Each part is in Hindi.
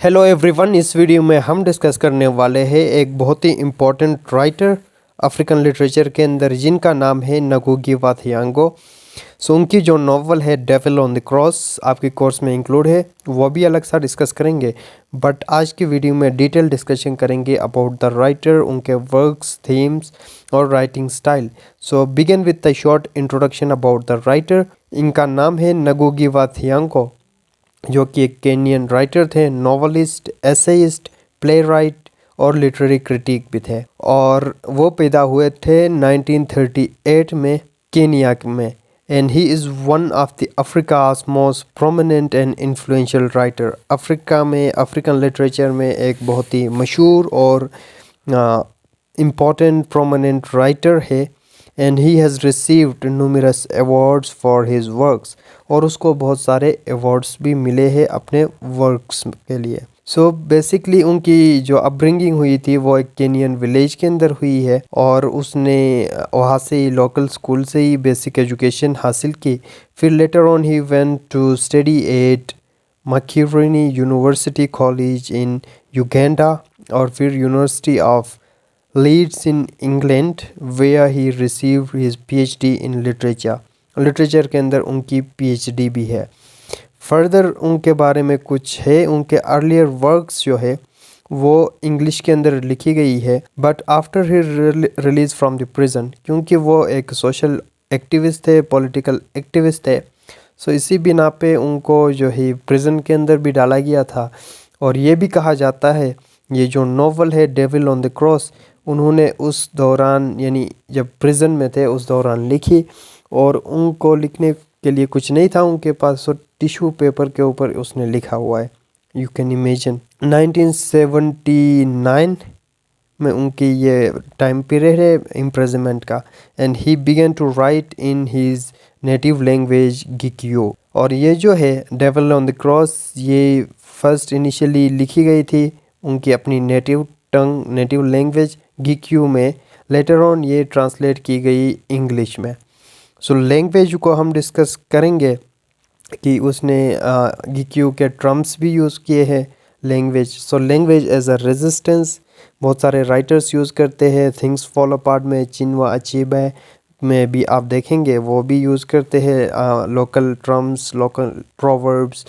हेलो एवरीवन, इस वीडियो में हम डिस्कस करने वाले हैं एक बहुत ही इम्पोर्टेंट राइटर अफ्रीकन लिटरेचर के अंदर जिनका नाम है नगुगी वा थियांगो। सो उनकी जो नॉवल है डेविल ऑन द क्रॉस आपके कोर्स में इंक्लूड है, वो भी अलग सा डिस्कस करेंगे। बट आज की वीडियो में डिटेल डिस्कशन करेंगे अबाउट द राइटर, उनके वर्क्स, थीम्स और writing style. So begin with the short introduction about the writer. इनका नाम है नगुगी वा थियांगो, जो कि एक केनियन राइटर थे, नॉवलिस्ट, एसेइस्ट, प्ले राइट और लिटरेरी क्रिटिक भी थे। और वो पैदा हुए थे 1938 में केनिया में। And he is one of the Africa's most prominent and influential writer. Africa में, अफ्रीकन लिटरेचर में एक बहुत ही मशहूर और इम्पॉर्टेंट प्रोमिनेंट राइटर है। And he has received numerous awards for his works, और उसको बहुत सारे अवार्ड्स भी मिले हैं अपने वर्क्स के लिए। सो बेसिकली उनकी जो अपब्रिंगिंग हुई थी वो एक केनियन विलेज के अंदर हुई है, और उसने वहाँ से ही लोकल स्कूल से ही बेसिक एजुकेशन हासिल की। फिर later on he went to study at Makerere university college in Uganda, और फिर university of Leeds in England, where he receive his PhD in literature. Literature के अंदर उनकी PhD भी है। फर्दर उनके बारे में कुछ है, उनके अर्लियर वर्क्स जो है वो इंग्लिश के अंदर लिखी गई है, but after he release from the prison, क्योंकि वो एक सोशल एक्टिविस्ट थे, पॉलिटिकल एक्टिविस्ट थे। सो इसी बिना पे उनको जो है प्रिजन के अंदर भी डाला गया था। और ये भी कहा जाता है ये जो नॉवल है डेविल ऑन द क्रॉस, उन्होंने उस दौरान, यानी जब प्रिजन में थे उस दौरान लिखी, और उनको लिखने के लिए कुछ नहीं था उनके पास, सो टिश्यू पेपर के ऊपर उसने लिखा हुआ है। यू कैन इमेजिन 1979 में उनकी ये टाइम पीरियड है इम्प्रिजनमेंट का। And he began to write in his native language Gikuyu. और ये जो है डेविल ऑन द क्रॉस, ये फर्स्ट इनिशियली लिखी गई थी उनकी अपनी native tongue, native language Gikuyu में। लेटर ऑन ये ट्रांसलेट की गई इंग्लिश में। सो लैंग्वेज को हम डिस्कस करेंगे कि उसने गिकियो के ट्रम्स भी यूज़ किए हैं language. So language as a resistance बहुत सारे राइटर्स यूज़ करते हैं। थिंग्स फॉल अपार्ट में चिनवा अचीबे में भी आप देखेंगे वो भी यूज़ करते हैं local terms, local proverbs.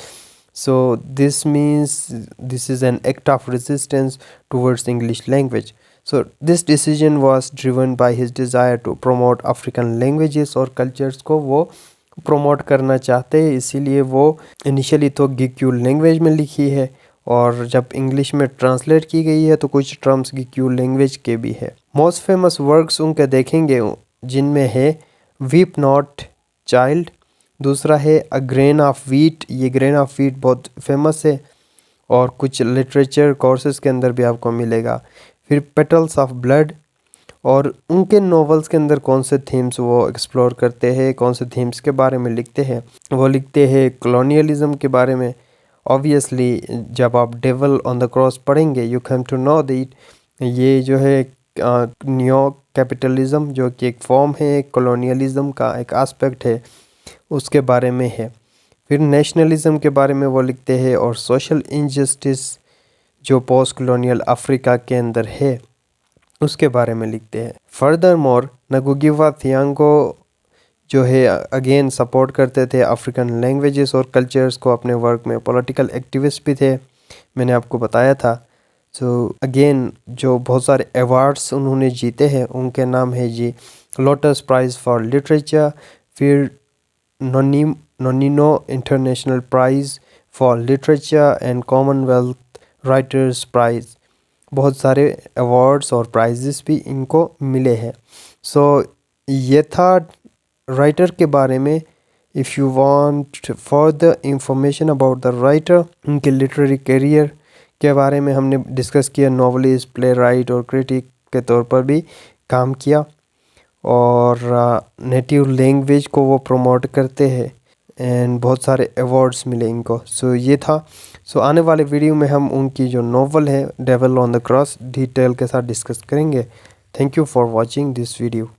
So this means this is an act of resistance towards English language. So this decision was driven by his desire to promote African languages और cultures को वो promote करना चाहते हैं, इसीलिए वो initially तो गिक्यू लैंग्वेज में लिखी है, और जब इंग्लिश में ट्रांसलेट की गई है तो कुछ टर्म्स गिक्यू लैंग्वेज के भी है। मोस्ट फेमस वर्क्स उनके देखेंगे जिनमें है वीप नॉट चाइल्ड, दूसरा है अ ग्रेन ऑफ वीट। ये ग्रेन ऑफ वीट बहुत फेमस है और कुछ लिटरेचर कोर्सेज के अंदर भी आपको मिलेगा। फिर पेटल्स ऑफ ब्लड, और उनके नॉवेल्स के अंदर कौन से थीम्स वो एक्सप्लोर करते हैं, कौन से थीम्स के बारे में लिखते हैं, वो लिखते हैं कॉलोनियलिज्म के बारे में। ऑब्वियसली जब आप डेविल ऑन द क्रॉस पढ़ेंगे you came to know that ये जो है न्यो कैपिटलिज्म, जो कि एक फॉर्म है कॉलोनियलिज्म का, एक एस्पेक्ट है, उसके बारे में है। फिर नेशनलिज्म के बारे में वो लिखते हैं, और सोशल इनजस्टिस जो पोस्ट कॉलोनियल अफ्रीका के अंदर है उसके बारे में लिखते हैं। फर्दर मोर नगुगी वा थियांगो जो है अगेन सपोर्ट करते थे अफ्रीकन लैंग्वेजेस और कल्चर्स को अपने वर्क में। पॉलिटिकल एक्टिविस्ट भी थे, मैंने आपको बताया था। सो अगेन जो बहुत सारे अवार्ड्स उन्होंने जीते हैं उनके नाम है जी लोटस प्राइज़ फॉर लिटरेचर, फिर Nonino international prize for literature and Commonwealth writers prize. बहुत सारे अवार्ड्स और प्राइजेस भी इनको मिले हैं। सो ये था राइटर के बारे में। If you want further information about the writer, उनके लिटरेरी करियर के बारे में हमने डिस्कस किया। नॉवलिस्ट, प्ले राइट और क्रिटिक के तौर पर भी काम किया, और नेटिव लैंग्वेज को वो प्रमोट करते हैं, एंड बहुत सारे अवार्ड्स मिले इनको। सो ये था। सो आने वाले वीडियो में हम उनकी जो नॉवल है Devil on the cross detail के साथ डिस्कस करेंगे। Thank you for watching this video.